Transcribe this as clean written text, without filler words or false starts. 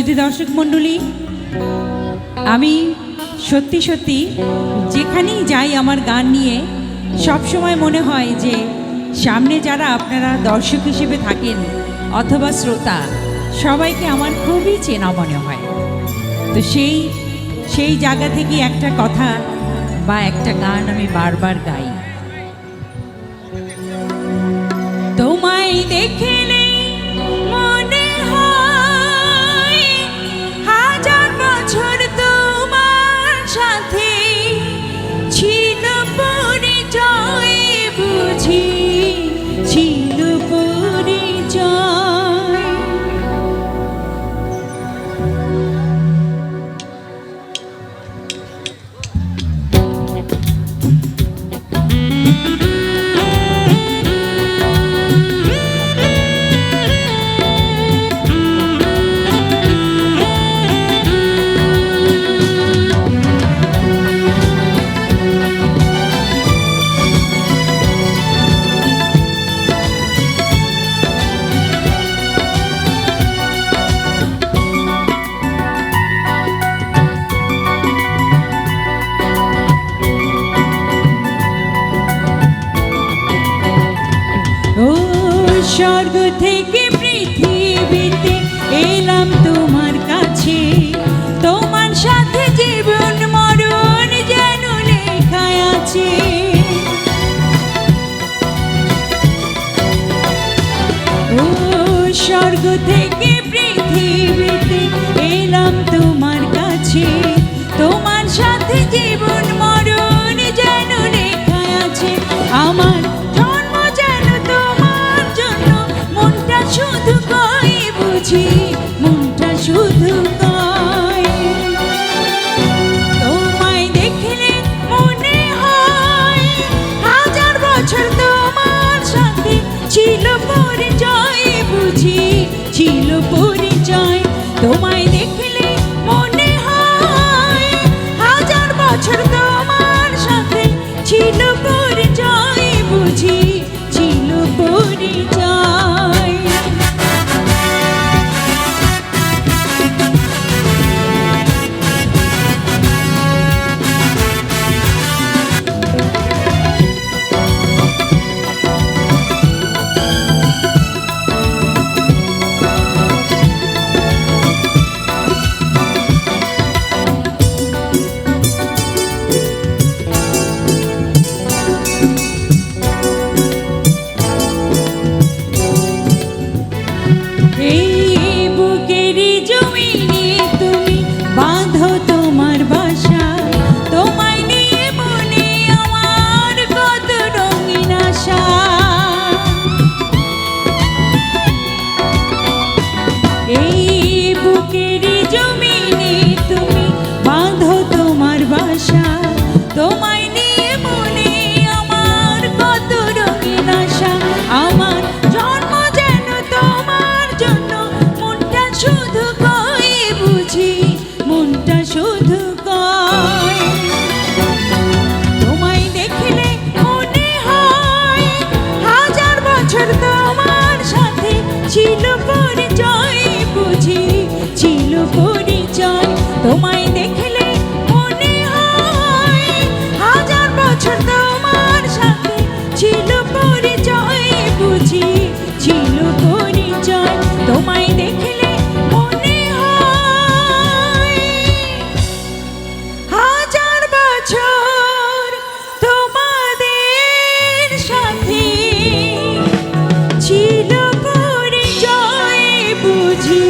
সুধী দর্শক মণ্ডলী, আমি সত্যি সত্যি যেখানেই যাই আমার গান নিয়ে সবসময় মনে হয় যে সামনে যারা আপনারা দর্শক হিসেবে থাকেন অথবা শ্রোতা, সবাইকে আমার খুবই চেনা মনে হয়। তো সেই জায়গা থেকে একটা কথা বা একটা গান আমি বারবার গাই। তোমায় দেখলে মনে হয় হাজার বছর তোমার সাথে ছিল পরিচয়, বুঝি ছিল পরিচয়। স্বর্গ থেকে পৃথিবীতে এলাম তোমার কাছে, তোমার সাথে জীবন মরণ যেন লেখা আছে। ও স্বর্গ থেকে পৃথিবীতে এলাম তোমার কাছে, তোমার সাথে জীবন মরণ যেন লেখা আছে। আমার শুধু কই বুঝি মনটা শুধু কই, তোমায় দেখলে মনে হয় হাজার বছর তোমার সাথে ছিল পরিচয়, বুঝি ছিল পরিচয়। তোমায় দেখলে মনে হয় হাজার বছর তোমার সাথে ছিল পরিচয়, বুঝি ছিল পরিচয়। তোমায় নিয়ে মনে আমার কত রঙিন আশা, আমার জন্ম যেন তোমার জন্য, মনটা শুধু কয় বুঝি মনটা শুধু কয়। তোমায় দেখলে মনে হয় হাজার বছর তোমার সাথে ছিল পরিচয়, বুঝি ছিল পরিচয়। তোমায় দেখলে মনে হয় হাজার বছর তোমার সাথে ছিল পরিচয়, বুঝি ছিল পরিচয়। তোমায় দেখলে মনে হয় হাজার বছর তোমাদের সাথে ছিল পরিচয়, বুঝি